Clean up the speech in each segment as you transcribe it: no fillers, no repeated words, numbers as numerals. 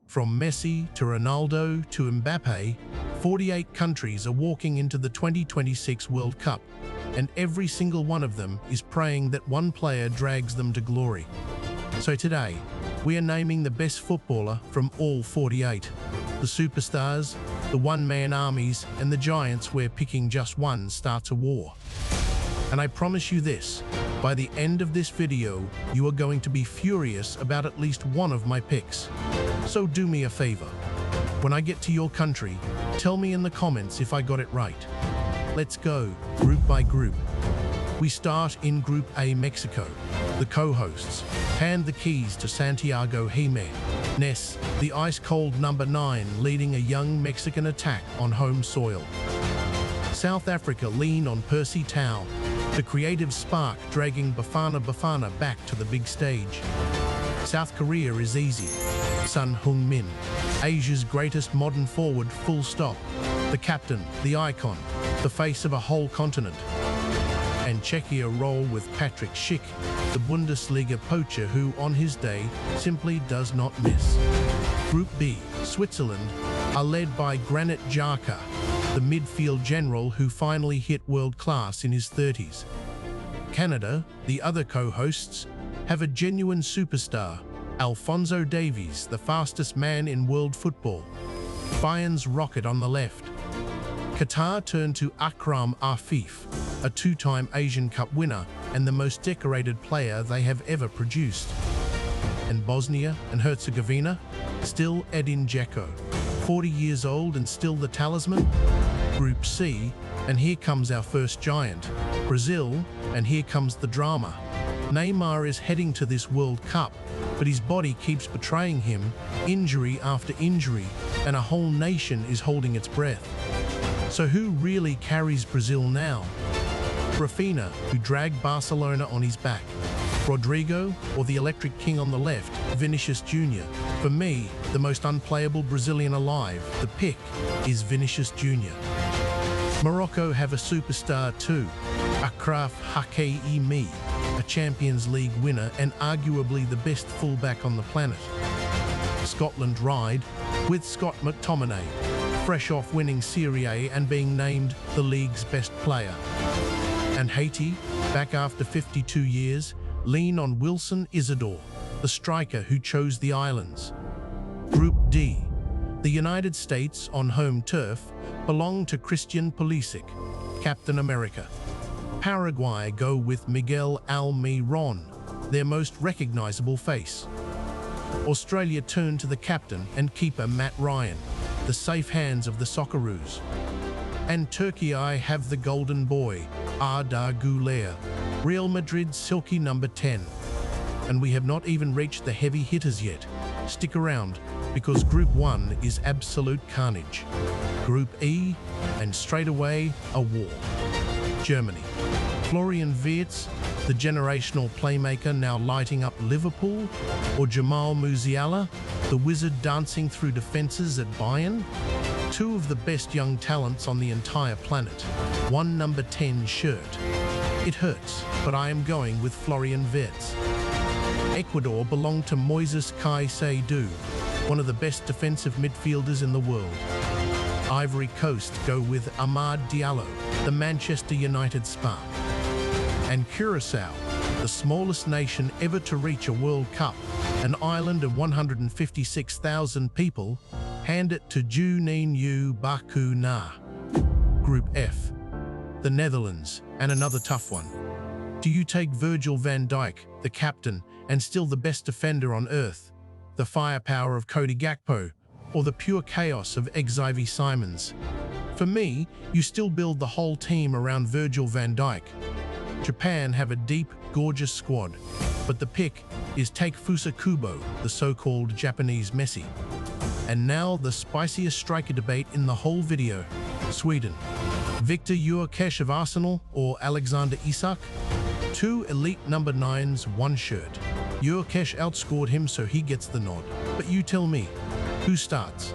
From Messi to Ronaldo to Mbappe, 48 countries are walking into the 2026 World Cup, and every single one of them is praying that one player drags them to glory. So today, we are naming the best footballer from all 48. The superstars, the one-man armies, and the giants where picking just one starts a war. And I promise you this, by the end of this video, you are going to be furious about at least one of my picks. So do me a favor. When I get to your country, tell me in the comments if I got it right. Let's go, group by group. We start in Group A, Mexico. The co-hosts hand the keys to Santiago Jimenez, the ice-cold number 9 leading a young Mexican attack on home soil. South Africa lean on Percy Tau, the creative spark dragging Bafana back to the big stage. South Korea is easy. Son Heung-min, Asia's greatest modern forward, full stop. The captain, the icon, the face of a whole continent. And Czechia roll with Patrick Schick, the Bundesliga poacher who, on his day, simply does not miss. Group B, Switzerland, are led by Granit Xhaka, the midfield general who finally hit world class in his 30s. Canada, the other co-hosts, have a genuine superstar, Alphonso Davies, the fastest man in world football. Bayern's rocket on the left. Qatar turn to Akram Afif, a two-time Asian Cup winner and the most decorated player they have ever produced. And Bosnia and Herzegovina, still Edin Dzeko, 40 years old and still the talisman. Group C, and here comes our first giant, Brazil, and here comes the drama. Neymar is heading to this World Cup, but his body keeps betraying him, injury after injury, and a whole nation is holding its breath. So who really carries Brazil now? Rafinha, who dragged Barcelona on his back. Rodrigo, or the electric king on the left, Vinicius Jr. For me, the most unplayable Brazilian alive, the pick is Vinicius Jr. Morocco have a superstar too, Achraf Hakimi, a Champions League winner and arguably the best fullback on the planet. Scotland ride with Scott McTominay, fresh off winning Serie A and being named the league's best player. And Haiti, back after 52 years, lean on Wilson Isidore, the striker who chose the islands. Group D, the United States on home turf belong to Christian Pulisic, Captain America. Paraguay go with Miguel Almiron, their most recognizable face. Australia turn to the captain and keeper Matt Ryan, the safe hands of the Socceroos. And Turkey have the golden boy, Arda Güler, Real Madrid's silky number 10. And we have not even reached the heavy hitters yet. Stick around, because Group 1 is absolute carnage. Group E, and straight away, a war. Germany. Florian Wirtz, the generational playmaker now lighting up Liverpool, or Jamal Musiala, the wizard dancing through defenses at Bayern? Two of the best young talents on the entire planet. One number 10 shirt. It hurts, but I am going with Florian Wirtz. Ecuador belong to Moises Caicedo, one of the best defensive midfielders in the world. Ivory Coast go with Amad Diallo, the Manchester United spark. And Curacao, the smallest nation ever to reach a World Cup, an island of 156,000 people, hand it to Juninho Baku Na. Group F, the Netherlands, and another tough one. Do you take Virgil van Dijk, the captain, and still the best defender on earth, the firepower of Cody Gakpo, or the pure chaos of Xavi Simons? For me, you still build the whole team around Virgil van Dijk. Japan have a deep, gorgeous squad, but the pick is Takefusa Kubo, the so-called Japanese Messi. And now the spiciest striker debate in the whole video. Sweden. Victor Gyökeres of Arsenal or Alexander Isak? Two elite number 9s, one shirt. Gyökeres outscored him, so he gets the nod. But you tell me, who starts?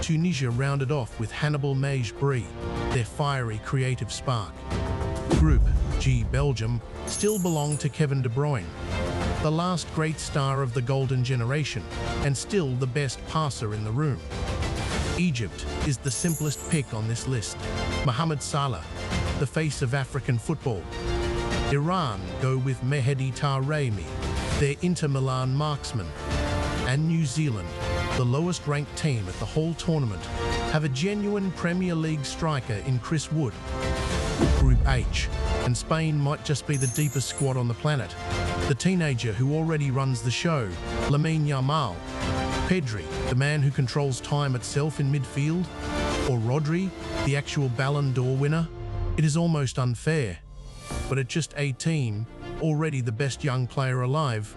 Tunisia rounded off with Hannibal Mejbri, their fiery creative spark. Group G, Belgium, still belong to Kevin De Bruyne. the last great star of the golden generation, and still the best passer in the room. Egypt is the simplest pick on this list. Mohamed Salah, the face of African football. Iran go with Mehdi Taremi, their Inter Milan marksman. And New Zealand, the lowest-ranked team at the whole tournament, have a genuine Premier League striker in Chris Wood. Group H, and Spain might just be the deepest squad on the planet. The teenager who already runs the show, Lamine Yamal. Pedri, the man who controls time itself in midfield. Or Rodri, the actual Ballon d'Or winner. It is almost unfair. But at just 18, already the best young player alive,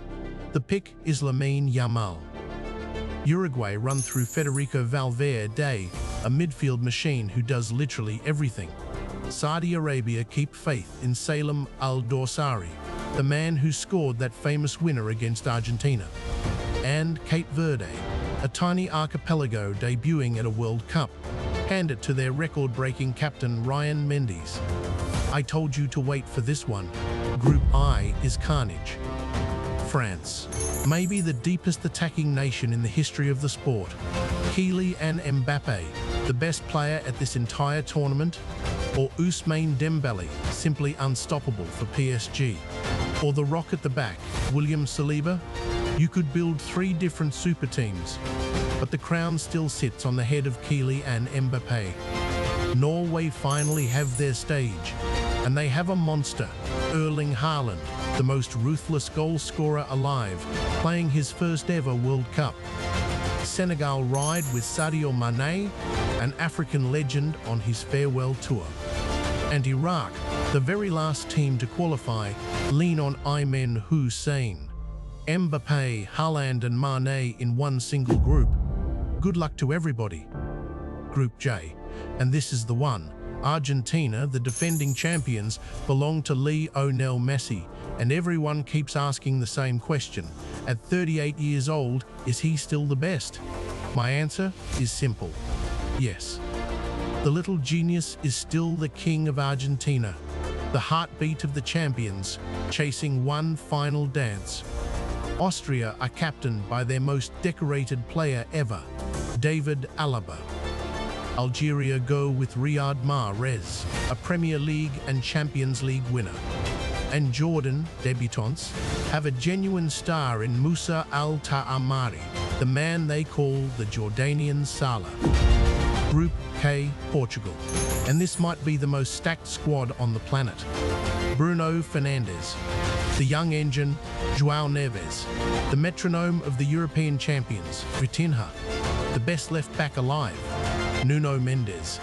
the pick is Lamine Yamal. Uruguay run through Federico Valverde, a midfield machine who does literally everything. Saudi Arabia keep faith in Salem Al-Dorsari, the man who scored that famous winner against Argentina. And Cape Verde, a tiny archipelago debuting at a World Cup, hand it to their record-breaking captain Ryan Mendes. I told you to wait for this one. Group I is carnage. France, maybe the deepest attacking nation in the history of the sport. Kylian Mbappe, the best player at this entire tournament, or Ousmane Dembele, simply unstoppable for PSG, or the rock at the back, William Saliba. You could build 3 different super teams, but the crown still sits on the head of Kylian Mbappe. Norway finally have their stage, and they have a monster, Erling Haaland, the most ruthless goal scorer alive, playing his first ever World Cup. Senegal ride with Sadio Mane, an African legend, on his farewell tour. And Iraq, the very last team to qualify, lean on Ayman Hussein. Mbappe, Haaland and Mane in one single group. Good luck to everybody. Group J, and this is the one. Argentina, the defending champions, belong to Lionel Messi, and everyone keeps asking the same question. At 38 years old, is he still the best? My answer is simple. Yes. The little genius is still the king of Argentina, the heartbeat of the champions, chasing one final dance. Austria are captained by their most decorated player ever, David Alaba. Algeria go with Riyad Mahrez, a Premier League and Champions League winner. And Jordan, debutants, have a genuine star in Moussa Al-Ta'amari, the man they call the Jordanian Salah. Group K, Portugal. And this might be the most stacked squad on the planet. Bruno Fernandes, the young engine, João Neves, the metronome of the European champions, Vitinha, the best left-back alive, Nuno Mendes.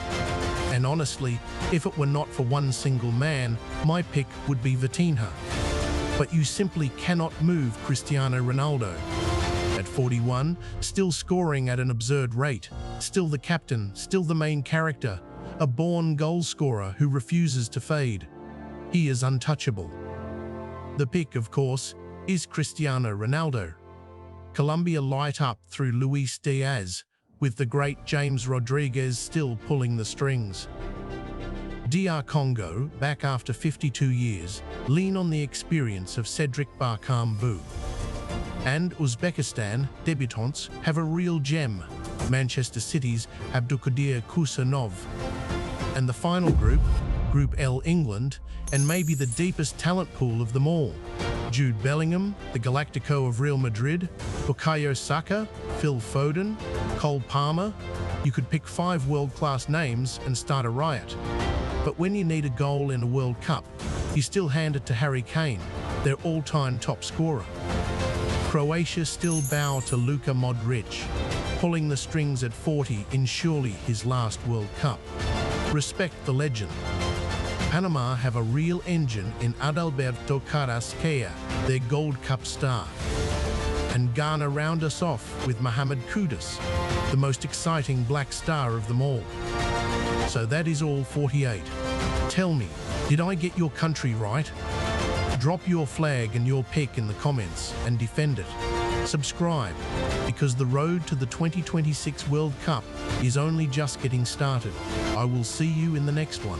And honestly, if it were not for one single man, my pick would be Vitinha. But you simply cannot move Cristiano Ronaldo. At 41, still scoring at an absurd rate, still the captain, still the main character, a born goal scorer who refuses to fade. He is untouchable. The pick, of course, is Cristiano Ronaldo. Colombia light up through Luis Diaz, with the great James Rodriguez still pulling the strings. DR Congo, back after 52 years, lean on the experience of Cedric Bakambu. And Uzbekistan, debutants, have a real gem, Manchester City's Abdulkadir Kusanov. And the final group, Group L, England, and maybe the deepest talent pool of them all. Jude Bellingham, the Galactico of Real Madrid, Bukayo Saka, Phil Foden, Cole Palmer. You could pick 5 world-class names and start a riot. But when you need a goal in a World Cup, you still hand it to Harry Kane, their all-time top scorer. Croatia still bow to Luka Modric, pulling the strings at 40 in surely his last World Cup. Respect the legend. Panama have a real engine in Adalberto Carrasquilla, their Gold Cup star. And Ghana round us off with Mohamed Kudus, the most exciting black star of them all. So that is all 48. Tell me, did I get your country right? Drop your flag and your pick in the comments and defend it. Subscribe, because the road to the 2026 World Cup is only just getting started. I will see you in the next one.